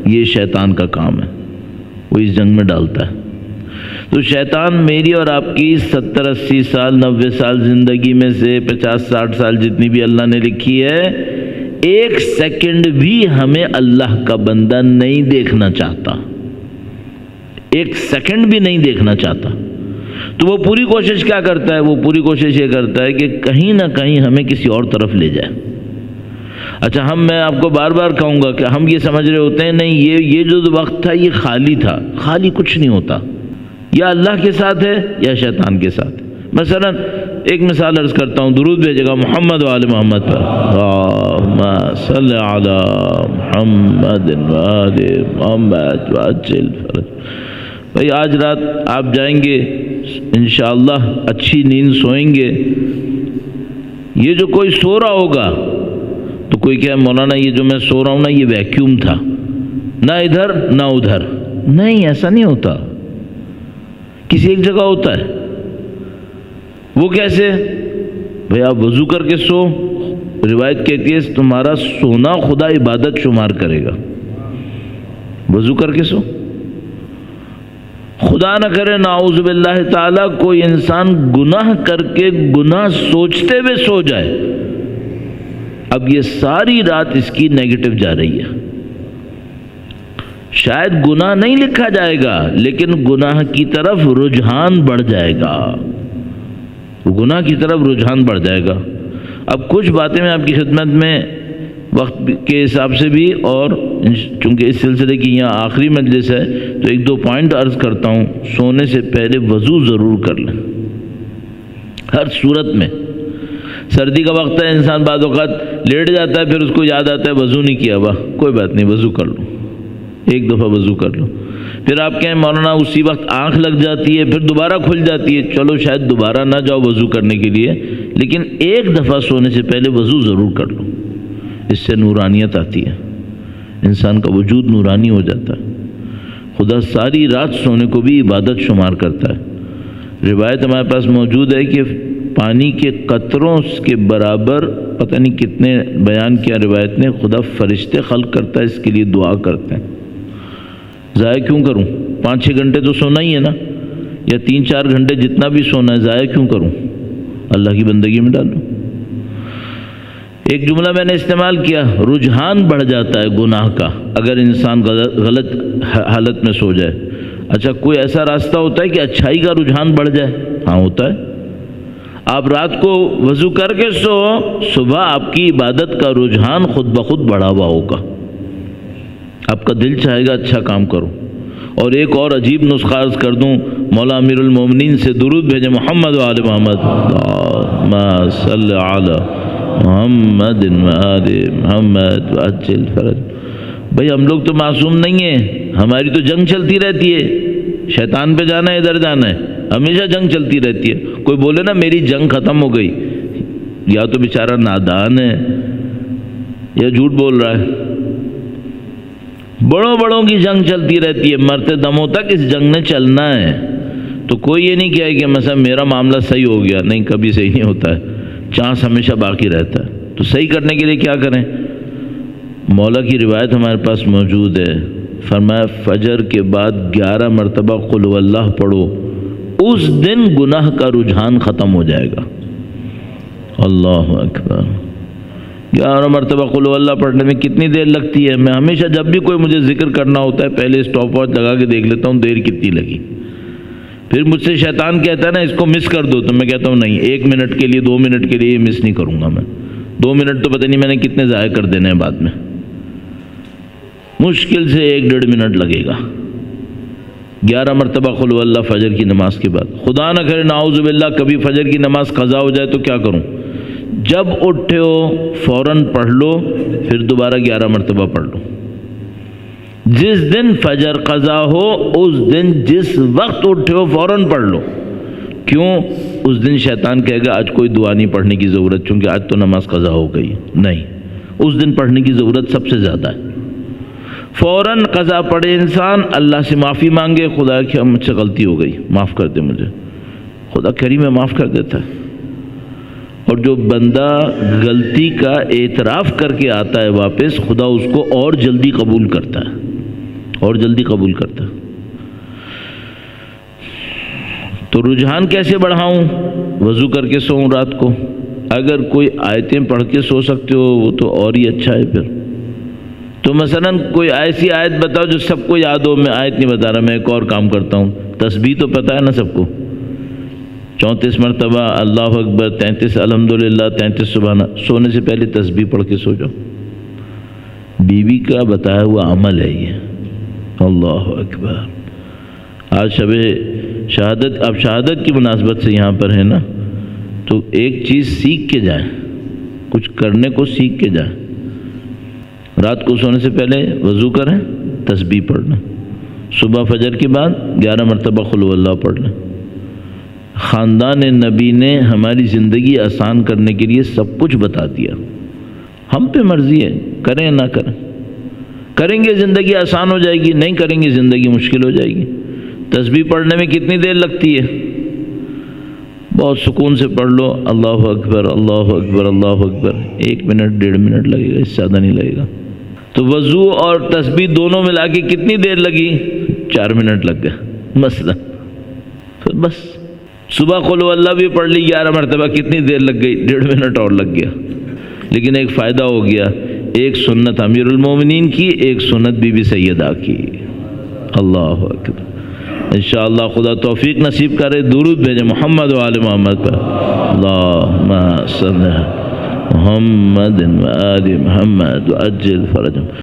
یہ شیطان کا کام ہے، وہ اس جنگ میں ڈالتا ہے۔ تو شیطان میری اور آپ کی 70 80 سال 90 سال زندگی میں سے 50 60 سال جتنی بھی اللہ نے لکھی ہے، ایک سیکنڈ بھی ہمیں اللہ کا بندہ نہیں دیکھنا چاہتا، ایک سیکنڈ بھی نہیں دیکھنا چاہتا۔ تو وہ پوری کوشش کیا کرتا ہے؟ وہ پوری کوشش یہ کرتا ہے کہ کہیں نہ کہیں ہمیں کسی اور طرف لے جائے۔ اچھا، میں آپ کو بار بار کہوں گا کہ ہم یہ سمجھ رہے ہوتے ہیں نہیں یہ جو وقت تھا یہ خالی تھا، خالی کچھ نہیں ہوتا، یا اللہ کے ساتھ ہے یا شیطان کے ساتھ ہے۔ مثلا ایک مثال عرض کرتا ہوں، درود بھیجے گا محمد و آل محمد پر، اللہم صلی علی محمد و آل محمد وعجل فرج۔ بھائی آج رات آپ جائیں گے انشاءاللہ اچھی نیند سوئیں گے۔ یہ جو کوئی سو رہا ہوگا تو کوئی کہے مولانا یہ جو میں سو رہا ہوں نا یہ ویکیوم تھا، نہ ادھر نہ ادھر۔ نہیں، ایسا نہیں ہوتا، کسی ایک جگہ ہوتا ہے۔ وہ کیسے؟ بھئی آپ وضو کر کے سو، روایت کہتی ہے تمہارا سونا خدا عبادت شمار کرے گا۔ وضو کر کے سو، خدا نہ کرے نعوذ باللہ تعالی کوئی انسان گناہ کر کے گناہ سوچتے ہوئے سو جائے، اب یہ ساری رات اس کی نیگیٹو جا رہی ہے۔ شاید گناہ نہیں لکھا جائے گا لیکن گناہ کی طرف رجحان بڑھ جائے گا، گناہ کی طرف رجحان بڑھ جائے گا۔ اب کچھ باتیں میں آپ کی خدمت میں وقت کے حساب سے بھی، اور چونکہ اس سلسلے کی یہاں آخری مجلس ہے تو ایک دو پوائنٹ عرض کرتا ہوں۔ سونے سے پہلے وضو ضرور کر لیں، ہر صورت میں۔ سردی کا وقت ہے، انسان بعض اوقات لیٹ جاتا ہے، پھر اس کو یاد آتا ہے وضو نہیں کیا ہوا، کوئی بات نہیں، وضو کر لو، ایک دفعہ وضو کر لو۔ پھر آپ کہیں مولانا اسی وقت آنکھ لگ جاتی ہے، پھر دوبارہ کھل جاتی ہے، چلو شاید دوبارہ نہ جاؤ وضو کرنے کے لیے، لیکن ایک دفعہ سونے سے پہلے وضو ضرور کر لو۔ اس سے نورانیت آتی ہے، انسان کا وجود نورانی ہو جاتا ہے۔ خدا ساری رات سونے کو بھی عبادت شمار کرتا ہے۔ روایت ہمارے پاس موجود ہے کہ پانی کے قطروں کے برابر پتہ نہیں کتنے بیان کیا روایت نے، خدا فرشتے خلق کرتا ہے، اس کے لیے دعا کرتے ہیں۔ ضائع کیوں کروں؟ 5-6 گھنٹے تو سونا ہی ہے نا، یا 3-4 گھنٹے جتنا بھی سونا ہے، ضائع کیوں کروں؟ اللہ کی بندگی میں ڈالوں۔ ایک جملہ میں نے استعمال کیا، رجحان بڑھ جاتا ہے گناہ کا اگر انسان غلط حالت میں سو جائے۔ اچھا، کوئی ایسا راستہ ہوتا ہے کہ اچھائی کا رجحان بڑھ جائے؟ ہاں ہوتا ہے۔ آپ رات کو وضو کر کے سو، صبح آپ کی عبادت کا رجحان خود بخود بڑھا ہوا ہوگا، آپ کا دل چاہے گا اچھا کام کرو۔ اور ایک اور عجیب نسخہ عرض کر دوں، مولا امیر المومنین سے درود بھیجے محمد و آل محمد، اللہم صلی علی محمد و آل محمد وعجل فرج۔ بھئی ہم لوگ تو معصوم نہیں ہیں، ہماری تو جنگ چلتی رہتی ہے، شیطان پہ جانا ہے ادھر جانا ہے، ہمیشہ جنگ چلتی رہتی ہے۔ کوئی بولے نا میری جنگ ختم ہو گئی، یا تو بیچارہ نادان ہے یا جھوٹ بول رہا ہے۔ بڑوں کی جنگ چلتی رہتی ہے، مرتے دموں تک اس جنگ نے چلنا ہے۔ تو کوئی یہ نہیں کہے کہ مثلا میرا معاملہ صحیح ہو گیا، نہیں، کبھی صحیح نہیں ہوتا ہے، چانس ہمیشہ باقی رہتا ہے۔ تو صحیح کرنے کے لیے کیا کریں؟ مولا کی روایت ہمارے پاس موجود ہے، فرمایا فجر کے بعد 11 مرتبہ قل هو اللہ پڑھو، اس دن گناہ کا رجحان ختم ہو جائے گا۔ اللہ اکبر! 11 مرتبہ قل هو اللہ پڑھنے میں کتنی دیر لگتی ہے؟ میں ہمیشہ جب بھی کوئی مجھے ذکر کرنا ہوتا ہے پہلے اسٹاپ واچ لگا کے دیکھ لیتا ہوں دیر کتنی لگی۔ پھر مجھ سے شیطان کہتا ہے نا اس کو مس کر دو، تو میں کہتا ہوں نہیں، 1 منٹ کے لیے 2 منٹ کے لیے یہ مس نہیں کروں گا میں۔ 2 منٹ تو پتہ نہیں میں نے کتنے ضائع کر دینے ہیں بعد میں، مشکل سے 1-1.5 منٹ لگے گا۔ 11 مرتبہ قل هو اللہ فجر کی نماز کے بعد۔ خدا نہ کرے نعوذ باللہ کبھی فجر کی نماز قضا ہو جائے تو کیا کروں؟ جب اٹھے ہو فوراً پڑھ لو، پھر دوبارہ 11 مرتبہ پڑھ لو۔ جس دن فجر قضا ہو اس دن جس وقت اٹھے ہو فوراً پڑھ لو۔ کیوں؟ اس دن شیطان کہے گا آج کوئی دعا نہیں پڑھنے کی ضرورت، چونکہ آج تو نماز قضا ہو گئی۔ نہیں، اس دن پڑھنے کی ضرورت سب سے زیادہ ہے۔ فوراً قضا پڑھے انسان، اللہ سے معافی مانگے، خدا کہ مجھ سے غلطی ہو گئی، معاف کر دے مجھے، خدا کریم ہے معاف کر دیتا ہے۔ اور جو بندہ غلطی کا اعتراف کر کے آتا ہے واپس، خدا اس کو اور جلدی قبول کرتا ہے۔ اور جلدی قبول کرتا ہے۔ تو رجحان کیسے بڑھاؤں؟ وضو کر کے سوؤں رات کو، اگر کوئی آیتیں پڑھ کے سو سکتے ہو وہ تو اور ہی اچھا ہے پھر۔ تو مثلا کوئی ایسی آیت بتاؤ جو سب کو یاد ہو، میں آیت نہیں بتا رہا، میں ایک اور کام کرتا ہوں، تسبیح تو پتہ ہے نا سب کو، 34 مرتبہ اللہ اکبر، 33 الحمدللہ، 33 سبحان، سونے سے پہلے تسبیح پڑھ کے سو جاؤ۔ بیوی کا بتایا ہوا عمل ہے یہ، اللہ اکبر۔ آج شب شہادت، اب شہادت کی مناسبت سے یہاں پر ہے نا، تو ایک چیز سیکھ کے جائیں، کچھ کرنے کو سیکھ کے جائیں۔ رات کو سونے سے پہلے وضو کریں، تسبیح پڑھ لیں، صبح فجر کے بعد 11 مرتبہ قل هو اللہ پڑھ لیں۔ خاندان نبی نے ہماری زندگی آسان کرنے کے لیے سب کچھ بتا دیا، ہم پہ مرضی ہے کریں نہ کریں۔ کریں گے زندگی آسان ہو جائے گی، نہیں کریں گے زندگی مشکل ہو جائے گی۔ تسبیح پڑھنے میں کتنی دیر لگتی ہے؟ بہت سکون سے پڑھ لو، اللہ اکبر اللہ اکبر اللہ اکبر، 1 منٹ 1.5 منٹ لگے گا، اس سے زیادہ نہیں لگے گا۔ تو وضو اور تسبیح دونوں ملا کے کتنی دیر لگی؟ 4 منٹ لگ گیا مثلا۔ پھر بس صبح قل هو اللہ بھی پڑھ لی 11 مرتبہ، کتنی دیر لگ گئی؟ 1.5 منٹ اور لگ گیا۔ لیکن ایک فائدہ ہو گیا، ایک سنت امیر المومنین کی، ایک سنت بی بی سیدہ کی، اللہ اکبر۔ انشاءاللہ خدا توفیق نصیب کرے، درود بھیجے محمد و آل محمد پر، اللہم صلی محمد و آل محمد وعجل فرجهم۔